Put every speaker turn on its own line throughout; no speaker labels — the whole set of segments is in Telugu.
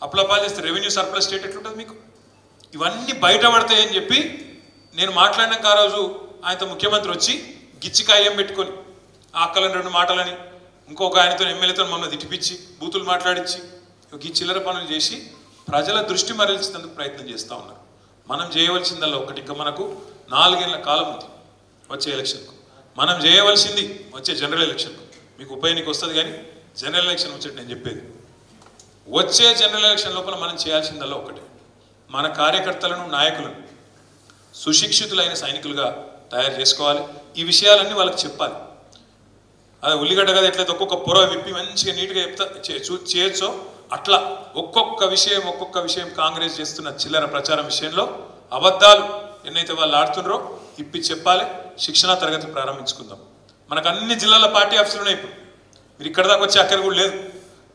అప్లపాలు చేస్తే రెవెన్యూ సర్ప్లస్ స్టేట్ ఎట్లుంటుంది మీకు? ఇవన్నీ బయటపడతాయని చెప్పి నేను మాట్లాడినాక ఆ రోజు ఆయనతో ముఖ్యమంత్రి వచ్చి గిచ్చికాయం పెట్టుకొని ఆ అక్కలని 2 మాటలని ఇంకొక ఆయనతో ఎమ్మెల్యేతో మమ్మల్ని తిట్టిపించి బూతులు మాట్లాడించి ఈ చిల్లర పనులు చేసి ప్రజల దృష్టి మరల్చేందుకు ప్రయత్నం చేస్తూ ఉన్నారు. మనం చేయవలసిందల్లా ఒకటి, ఇంకా మనకు 4 ఏళ్ల కాలం ఉంది వచ్చే ఎలక్షన్కు. మనం చేయవలసింది వచ్చే జనరల్ ఎలక్షన్కు. మీకు ఉప ఎన్నిక వస్తుంది కానీ జనరల్ ఎలక్షన్ వచ్చేది నేను చెప్పేది. వచ్చే జనరల్ ఎలక్షన్ లోపల మనం చేయాల్సిందల్లా ఒకటి, మన కార్యకర్తలను నాయకులను సుశిక్షితులైన సైనికులుగా తయారు చేసుకోవాలి. ఈ విషయాలన్నీ వాళ్ళకి చెప్పాలి. అదే ఉల్లిగడ్డ కదా ఎట్లయితే ఒక్కొక్క పొర విప్పి మంచిగా నీట్గా చెప్తా చేయొచ్చో అట్లా ఒక్కొక్క విషయం కాంగ్రెస్ చేస్తున్న చిల్లర ప్రచారం విషయంలో అబద్ధాలు ఎన్నైతే వాళ్ళు ఆడుతున్నారో ఇప్పి చెప్పాలి. శిక్షణా తరగతి ప్రారంభించుకుందాం. మనకు అన్ని జిల్లాల పార్టీ ఆఫీసులు ఉన్నాయి. ఇప్పుడు మీరు ఇక్కడ దాకా వచ్చే అక్కడ కూడా లేదు.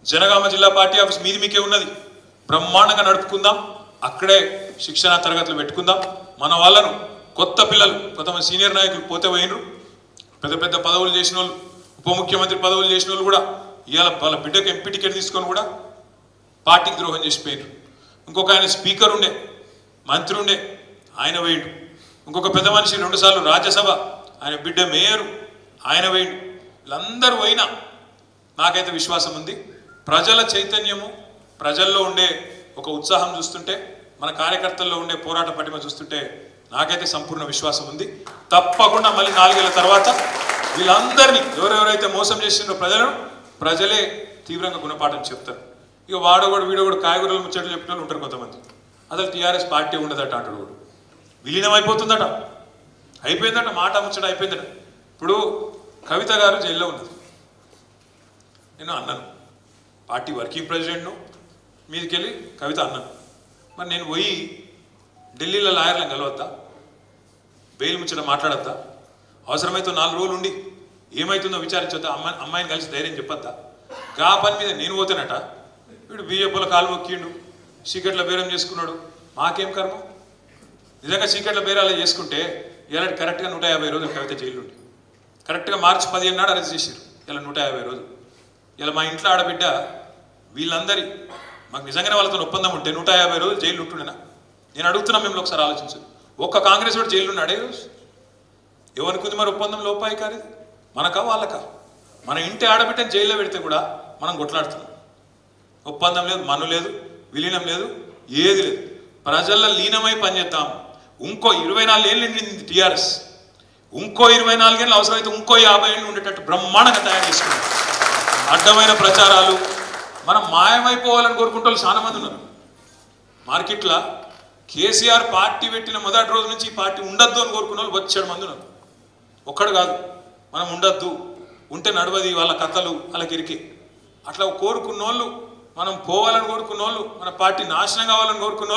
జనగామ జిల్లా పార్టీ ఆఫీస్ మీకే ఉన్నది. బ్రహ్మాండంగా నడుపుకుందాం. అక్కడే శిక్షణా తరగతులు పెట్టుకుందాం. మన వాళ్ళను కొత్త పిల్లలు కొంతమంది సీనియర్ నాయకులు పోతే పోయినరు, పెద్ద పదవులు చేసిన వాళ్ళు, ఉప ముఖ్యమంత్రి పదవులు చేసిన వాళ్ళు కూడా ఇవాళ వాళ్ళ బిడ్డకు ఎంపీ టికెట్ తీసుకొని కూడా పార్టీకి ద్రోహం చేసిపోయినారు. ఇంకొక ఆయన స్పీకర్ ఉండే, మంత్రి ఉండే, ఆయన వేయండు. ఇంకొక పెద్ద మనిషి 2 సార్లు రాజ్యసభ, ఆయన బిడ్డ మేయరు, ఆయన వేయండు. వీళ్ళందరూ పోయినా నాకైతే విశ్వాసం ఉంది. ప్రజల చైతన్యము, ప్రజల్లో ఉండే ఒక ఉత్సాహం చూస్తుంటే, మన కార్యకర్తల్లో ఉండే పోరాట పటిమ చూస్తుంటే నాకైతే సంపూర్ణ విశ్వాసం ఉంది. తప్పకుండా మళ్ళీ 4 ఏళ్ల తర్వాత వీళ్ళందరినీ ఎవరెవరైతే మోసం చేసిండ్రో ప్రజలే తీవ్రంగా గుణపాఠం చెప్తారు. ఇక వీడో కూడా కాయగూరలు ముచ్చట్లు చెప్పిన వాళ్ళు ఉంటారు కొంతమంది. అసలు టీఆర్ఎస్ పార్టీ ఉండదట అంటాడు కూడా. విలీనం అయిపోతుందట, అయిపోయిందట, మాట ముచ్చట అయిపోయిందట. ఇప్పుడు కవిత గారు జైల్లో ఉన్నది. నేను అన్నాను, పార్టీ వర్కింగ్ ప్రెసిడెంట్ను మీదకి వెళ్ళి కవిత అన్నాను, మరి నేను పోయి ఢిల్లీలో లాయర్లను కలవద్దా, బెయిల్ ముచ్చట మాట్లాడద్దా, అవసరమైతే 4 రోజులు ఉండి ఏమవుతుందో విచారించొద్దా, అమ్మాయిని కలిసి ధైర్యం చెప్పొద్దా? గా పని మీద నేను పోతేనట వీడు బీజేపీలో కాలు మొక్కిండు, చీకట్ల బేరం చేసుకున్నాడు. మాకేం కర్మ? నిజంగా చీకట్ల బేరాలు చేసుకుంటే ఇలా కరెక్ట్గా 150 రోజులు కవిత జైలు ఉండి, కరెక్ట్గా మార్చి 15 నాడు అరెస్ట్ చేశారు. ఇలా 150 రోజులు. ఇలా మా ఇంట్లో ఆడబిడ్డ వీళ్ళందరి మాకు నిజంగానే వాళ్ళతో ఒప్పందం ఉంటే 150 రోజులు జైలు ఉంటుండేనా? నేను అడుగుతున్నా, మిమ్మల్ని ఒకసారి ఆలోచించండి. ఒక్క కాంగ్రెస్ వాడు జైలు ఉన్నాడే రోజు. ఎవరికి మరి ఒప్పందం లోపాయి కాదు, మనకా వాళ్ళకా? మన ఇంటి ఆడబిడ్డని జైల్లో పెడితే కూడా మనం కొట్లాడుతున్నాం. ఒప్పందం లేదు, మన్ను లేదు, విలీనం లేదు, ఏది లేదు. ప్రజల్లో లీనమై పనిచేద్దాం. ఇంకో 24 ఏళ్ళు నిండింది టీఆర్ఎస్. ఇంకో 24 ఏళ్ళు అవసరమైతే ఇంకో 50 ఏళ్ళు ఉండేటట్టు బ్రహ్మాండంగా తయారు చేసుకున్నాం. అడ్డమైన ప్రచారాలు, మనం మాయమైపోవాలని కోరుకుంటే వాళ్ళు చాలా మంది ఉన్నారు. మార్కెట్లో కేసీఆర్ పార్టీ పెట్టిన మొదటి రోజు నుంచి ఈ పార్టీ ఉండద్దు అని కోరుకున్న వాళ్ళు 7 మంది ఉన్నారు. ఒక్కడు కాదు. మనం ఉండద్దు, ఉంటే నడవది, వాళ్ళ కథలు వాళ్ళకి ఇరికే. అట్లా కోరుకున్న వాళ్ళు, మనం పోవాలని కోరుకున్న వాళ్ళు, మన పార్టీ నాశనం కావాలని కోరుకున్న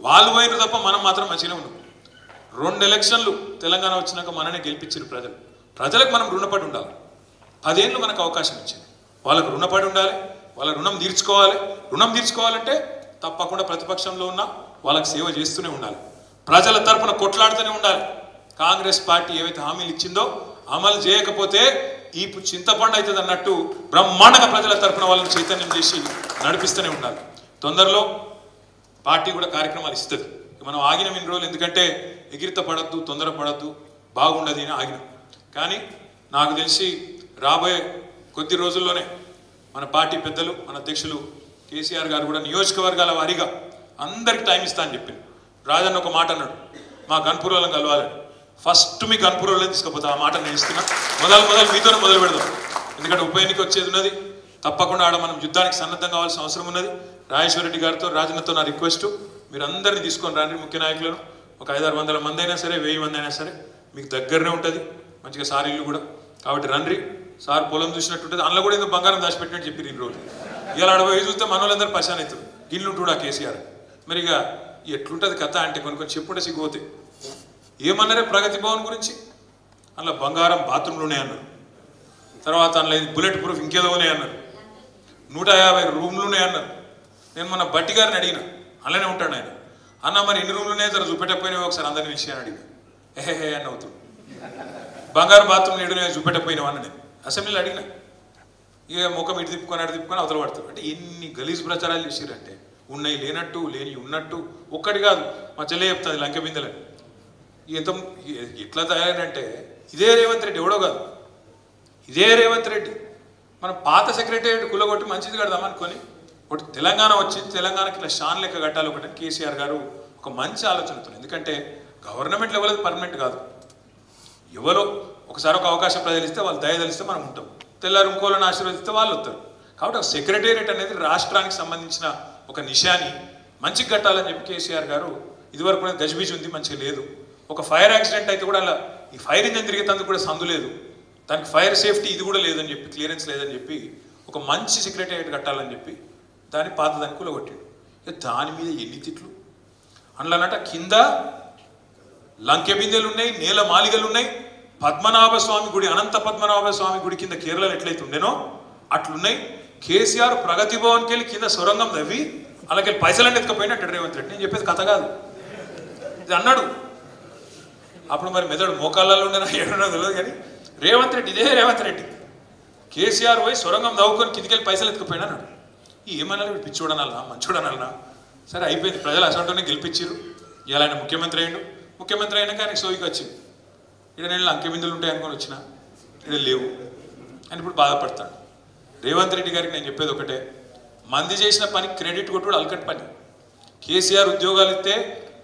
వాళ్ళు పోయిన తప్ప మనం మాత్రం మంచిగానే ఉన్నాం. 2 ఎలక్షన్లు తెలంగాణ వచ్చినాక మననే గెలిపించారు ప్రజలు. ప్రజలకు మనం రుణపడి ఉండాలి. 10 ఏళ్ళు మనకు అవకాశం ఇచ్చింది. వాళ్ళకు రుణపడి ఉండాలి, వాళ్ళ రుణం తీర్చుకోవాలి. రుణం తీర్చుకోవాలంటే తప్పకుండా ప్రతిపక్షంలో ఉన్న వాళ్ళకి సేవ చేస్తూనే ఉండాలి. ప్రజల తరఫున కొట్లాడుతూనే ఉండాలి. కాంగ్రెస్ పార్టీ ఏవైతే హామీలు ఇచ్చిందో అమలు చేయకపోతే ఈ చింతపండు అవుతుంది అన్నట్టు బ్రహ్మాండంగా ప్రజల తరఫున వాళ్ళని చైతన్యం చేసి నడిపిస్తూనే ఉండాలి. తొందరలో పార్టీ కూడా కార్యక్రమాలు ఇస్తుంది. మనం ఆగినాం ఇన్ని రోజులు, ఎందుకంటే ఎగిరిత పడద్దు, తొందర పడద్దు, బాగుండదు అని ఆగినాం. కానీ నాకు తెలిసి రాబోయే కొద్ది రోజుల్లోనే మన పార్టీ పెద్దలు, మన అధ్యక్షులు కేసీఆర్ గారు కూడా నియోజకవర్గాల వారీగా అందరికి టైం ఇస్తా అని చెప్పింది. రాజన్న ఒక మాట అన్నాడు, మా గన్పూర్లను కలవాలని. ఫస్ట్ మీ గన్పూర్లో తీసుకుపోతా. ఆ మాట నేను ఇస్తున్నా. మొదలు మీతోనే మొదలు పెడదాం. ఎందుకంటే ఉప ఎన్నిక వచ్చేది ఉన్నది. తప్పకుండా ఆడ మనం యుద్ధానికి సన్నద్ధం కావాల్సిన అవసరం ఉన్నది. రాజేశ్వర రెడ్డి గారితో, రాజన్నతో నా రిక్వెస్ట్, మీరు అందరినీ తీసుకొని రండి. ముఖ్య నాయకులను ఒక 500-600 మంది అయినా సరే, 1000 మంది అయినా సరే, మీకు దగ్గరనే ఉంటుంది. మంచిగా సార్ ఇల్లు కూడా, కాబట్టి రండి. సార్ పొలం చూసినట్టుంటుంది. అందులో కూడా ఏదో బంగారం దాచిపెట్టినట్టు చెప్పి ఈ రోజు. ఇలా అడవి చూస్తే మన వాళ్ళందరూ పశాన్ అవుతారు. గిల్లుంటుడా కేసీఆర్. మరి ఇక ఎట్లుంటుంది కథ అంటే కొన్ని చెప్పుంటే సిగ్గుపోతే ఏమన్నారే ప్రగతి భవన్ గురించి. అందులో బంగారం బాత్రూంలోనే అన్నారు. తర్వాత అందులో బుల్లెట్ ప్రూఫ్ ఇంకేదోనే అన్నారు. 150 రూమ్లునే అన్నారు. నేను మన బట్టి గారిని అడిగిన, అలానే ఉంటాడు ఆయన. అన్న మరి ఎన్ని రూమ్లునే జర చూపెట్టకపోయినావు ఒకసారి అందరిని విషయాన్ని అడిగిన. ఏహే అని అవుతాడు. బంగారు బాత్రూమ్ ఎడునే చూపెట్టకపోయినావు అన్న నేను అసెంబ్లీలో అడిగిన. ఇక ముఖం ఇటు తిప్పుకొని అవతల పడతాడు. అంటే ఎన్ని గలీజ్ ప్రచారాలు చేసారంటే ఉన్నాయి లేనట్టు, లేని ఉన్నట్టు. ఒక్కటి కాదు, మా చెల్లె చెప్తుంది లంకె బిందెలని. ఎంత ఎట్లా తయారంటే ఇదే రేవంత్ రెడ్డి, ఎవడో కాదు, ఇదే రేవంత్ రెడ్డి మనం పాత సెక్రటేరియట్ కులగొట్టి మంచిది కడదామనుకొని ఒకటి తెలంగాణ వచ్చింది, తెలంగాణకి ఇట్లా షాన్ లెక్క కట్టాలి ఒకటి కేసీఆర్ గారు ఒక మంచి ఆలోచనతో. ఎందుకంటే గవర్నమెంట్ లెవెల్ అది పర్మనెంట్ కాదు, ఎవరో ఒకసారి ఒక అవకాశం ప్రజలు ఇస్తే వాళ్ళు దయదలిస్తే మనం ఉంటాం, తెల్లారు ఇంకోళ్ళని ఆశీర్వదిస్తే వాళ్ళు వస్తారు. కాబట్టి ఒక సెక్రటేరియట్ అనేది రాష్ట్రానికి సంబంధించిన ఒక నిశాని మంచిగా కట్టాలని చెప్పి కేసీఆర్ గారు ఇదివరకు గజిబిజి ఉంది, మంచిగా లేదు. ఒక ఫైర్ యాక్సిడెంట్ అయితే కూడా అలా ఈ ఫైర్ ఇంజన్ తిరిగేందుకు కూడా సందు లేదు, దానికి ఫైర్ సేఫ్టీ ఇది కూడా లేదని చెప్పి, క్లియరెన్స్ లేదని చెప్పి ఒక మంచి సెక్రటేరియట్ కట్టాలని చెప్పి దాన్ని పాత దాన్ని కూలగొట్టాడు. దాని మీద ఎన్ని తిట్లు అందులోనట. కింద లంకె బిందెలు ఉన్నాయి, నేల మాలిగలు ఉన్నాయి. పద్మనాభ స్వామి గుడి, అనంత పద్మనాభ స్వామి గుడి కింద కేరళలో ఎట్లయితే ఉండేనో అట్లున్నాయి. కేసీఆర్ ప్రగతి భవన్కి వెళ్ళి కింద సొరంగం తవ్వి అలాగే పైసలన్నీ ఎత్తుకపోయినట్టు రేవంత్ రెడ్డి. నేను చెప్పేది కథ కాదు, ఇది అన్నాడు. అప్పుడు మరి మెదడు మోకాళ్ళలో ఉండేనా ఏడున్నో తెలియదు కానీ రేవంత్ రెడ్డి, ఇదే రేవంత్ రెడ్డి కేసీఆర్ పోయి సొరంగం తవ్వుకొని కిందికెళ్ళి పైసలు ఎత్తుకుపోయినా అన్నాడు. ఏమన్నా పిచ్చోడనాలనా మంచోడనాలనా? సరే అయిపోయింది, ప్రజలు అసంటోనే గెలిపించారు. ఇలా ఆయన ముఖ్యమంత్రి అయ్యిండు. ముఖ్యమంత్రి అయినాక ఆయనకి సోయికి వచ్చింది. ఇక్కడ నేను లంకె బిందులు ఉంటాయి అనుకొని వచ్చిన, ఇక్కడ లేవు అని ఇప్పుడు బాధపడతాడు. రేవంత్ రెడ్డి గారికి నేను చెప్పేది ఒకటే, మంది చేసిన పని క్రెడిట్ కొట్టుడు అలకట్ పని. కేసీఆర్ ఉద్యోగాలు ఇస్తే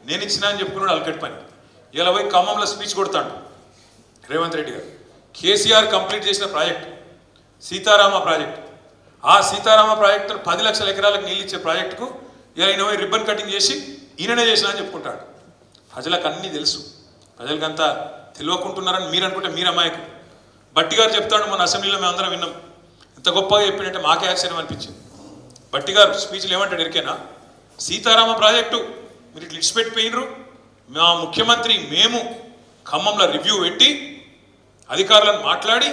నేను ఇచ్చినా అని చెప్పుకున్నాడు అలకట్ పని. ఇలా పోయి ఖమ్మంలో స్పీచ్ కొడతాడు రేవంత్ రెడ్డి గారు. కేసీఆర్ కంప్లీట్ చేసిన ప్రాజెక్ట్ సీతారామ ప్రాజెక్ట్, ఆ సీతారామ ప్రాజెక్టు 10 లక్షల ఎకరాలకు నీళ్ళు ఇచ్చే ప్రాజెక్టుకు ఇలా ఈయన పోయి రిబ్బన్ కటింగ్ చేసి ఈయననే చేసినా అని చెప్పుకుంటాడు. ప్రజలకు అన్నీ తెలుసు, ప్రజలకంతా తెలియకుంటున్నారని మీరు అనుకుంటే మీరు అమాయకు. బట్టి గారు చెప్తాడు, మన అసెంబ్లీలో మేము అందరం విన్నాం, ఎంత గొప్పగా చెప్పినట్టే మాకే ఆశ్చర్యం అనిపించింది. బట్టి గారు స్పీచ్లు ఏమంటాడు ఎరికేనా, సీతారామ ప్రాజెక్టు మీరు ఇట్లా ఇడిచిపెట్టిపోయినరు, మా ముఖ్యమంత్రి మేము ఖమ్మంలో రివ్యూ పెట్టి అధికారులను మాట్లాడి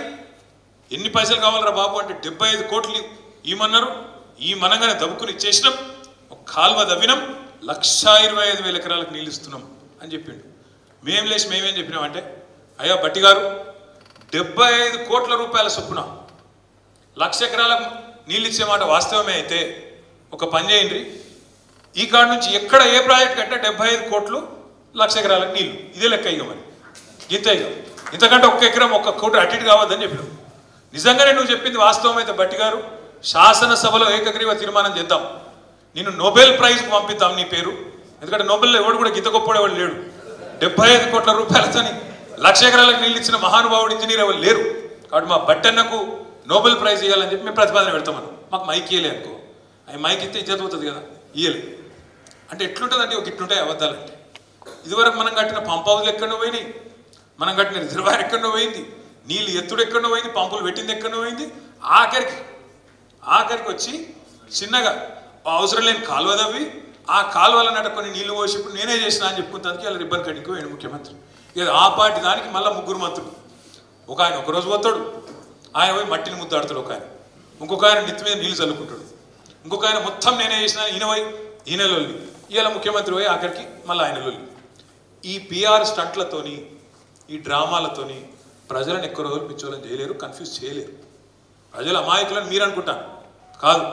ఎన్ని పైసలు కావాలరా బాబు అంటే 75 కోట్లు ఇవ్వమన్నారు, ఈ మనంగానే దబ్బుకుని ఇచ్చేసినాం, ఒక కాల్వ దవ్వినాం, 1,25,000 ఎకరాలకు నీళ్ళు ఇస్తున్నాం అని చెప్పిండు. మేము లేచి మేమేం చెప్పినామంటే, అయ్యా బట్టి గారు 75 కోట్ల రూపాయల చొప్పున 1,00,000 ఎకరాలకు నీళ్ళు ఇచ్చే మాట వాస్తవమే అయితే ఒక పని చేయండి, ఈ కాడ నుంచి ఎక్కడ ఏ ప్రాజెక్ట్ కంటే 75 కోట్లు 1,00,000 ఎకరాలకు నీళ్ళు, ఇదే లెక్క ఇవ్వమని. ఇంత ఇంతకంటే 1 ఎకరం 1 కోటి అటు ఇటు కావద్దని చెప్పినాం. నిజంగానే నువ్వు చెప్పింది వాస్తవం అయితే బట్టి గారు శాసనసభలో ఏకగ్రీవ తీర్మానం చేద్దాం, నేను నోబెల్ ప్రైజ్కి పంపిద్దాం నీ పేరు. ఎందుకంటే నోబెల్లో ఎవడు కూడా గీత గొప్పవాడు లేడు. 75 కోట్ల రూపాయలతో 1,00,000 ఎకరాలకు నీళ్ళు ఇచ్చిన మహానుభావుడు ఇంజనీర్ ఎవరు లేరు. కాబట్టి మా బట్టన్నకు నోబెల్ ప్రైజ్ ఇవ్వాలని చెప్పి మేము ప్రతిపాదన పెడతామని. మాకు మైక్ ఇయ్యలే అనుకో, అవి మైక్ ఇస్తే ఇజ్జత్ అవుతుంది కదా, ఇయ్యలే అంటే ఎట్లుంటుందండి, ఒక ఇట్లుంటాయి అబద్ధాలంటే. ఇదివరకు మనం కట్టిన పంప్ హౌస్లు ఎక్కడో పోయినాయి, మనం కట్టిన రిజర్వాయర్ ఎక్కడో పోయింది, నీళ్ళు ఎత్తుడు ఎక్కడో పోయింది, పంపులు పెట్టింది ఎక్కడో పోయింది. ఆఖరికి వచ్చి చిన్నగా అవసరం లేని కాలువ తవ్వి ఆ కాలువల నట కొన్ని నీళ్లు పోసి ఇప్పుడు నేనే చేసినా అని చెప్పుకుంటానికి ఇలా రిబ్బన్ కటింగ్ పోయాడు ముఖ్యమంత్రి. ఇక ఆ పార్టీ దానికి మళ్ళీ 3 మంత్రులు, ఒక ఆయన ఒకరోజు పోతాడు, ఆయన పోయి మట్టిని ముద్దాడుతాడు, ఒక ఆయన ఇంకొక ఆయన నెత్తి మీద నీళ్ళు చల్లుకుంటాడు, ఇంకొక ఆయన మొత్తం నేనే చేసినా ఈయన పోయి ఈయన లొల్లి, ఇలా ముఖ్యమంత్రి పోయి ఆఖరికి మళ్ళీ ఆయన లొల్లి. ఈ పిఆర్ స్టంట్లతోని ఈ డ్రామాలతోని ప్రజలను ఎక్కువ రోజులు పిచ్చోళ్ళని చేయలేరు, కన్ఫ్యూజ్ చేయలేరు. ప్రజల అమాయకులను మీరు అనుకుంటాను కాదు,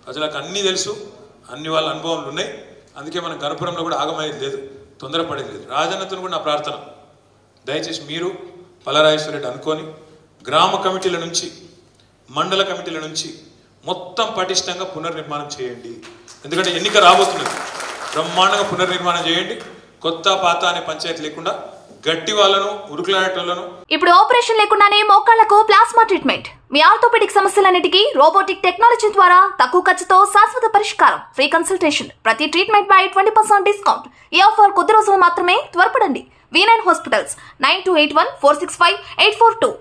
ప్రజలకు అన్నీ తెలుసు, అన్ని వాళ్ళ అనుభవాలు ఉన్నాయి. అందుకే మన గణపురంలో కూడా ఆగమయ్యేది లేదు, తొందరపడేది లేదు. రాజన్నతో కూడా నా ప్రార్థన, దయచేసి మీరు పలరాజేశ్వరరెడ్డి అనుకొని గ్రామ కమిటీల నుంచి మండల కమిటీల నుంచి మొత్తం పటిష్టంగా పునర్నిర్మాణం చేయండి. ఎందుకంటే ఎన్నిక రాబోతున్నది, బ్రహ్మాండంగా పునర్నిర్మాణం చేయండి. కొత్త పాత అనే పంచాయతీ లేకుండా గట్టి వాళ్ళను ఉరుకులాడేటోళ్లను.
ఇప్పుడు ఆపరేషన్ లేకుండానే మోకాళ్లకు ప్లాస్మా ట్రీట్మెంట్, మీ ఆర్థోపెడిక్ సమస్యలన్నిటికీ రోబోటిక్ టెక్నాలజీ ద్వారా తక్కువ ఖర్చుతో శాశ్వత పరిష్కారం, ఫ్రీ కన్సల్టేషన్, ప్రతి ట్రీట్మెంట్ పై 20% డిస్కౌంట్. ఈ ఆఫర్ కొద్ది రోజులు మాత్రమే, త్వరపడండి. V9 hospitals 9281465842.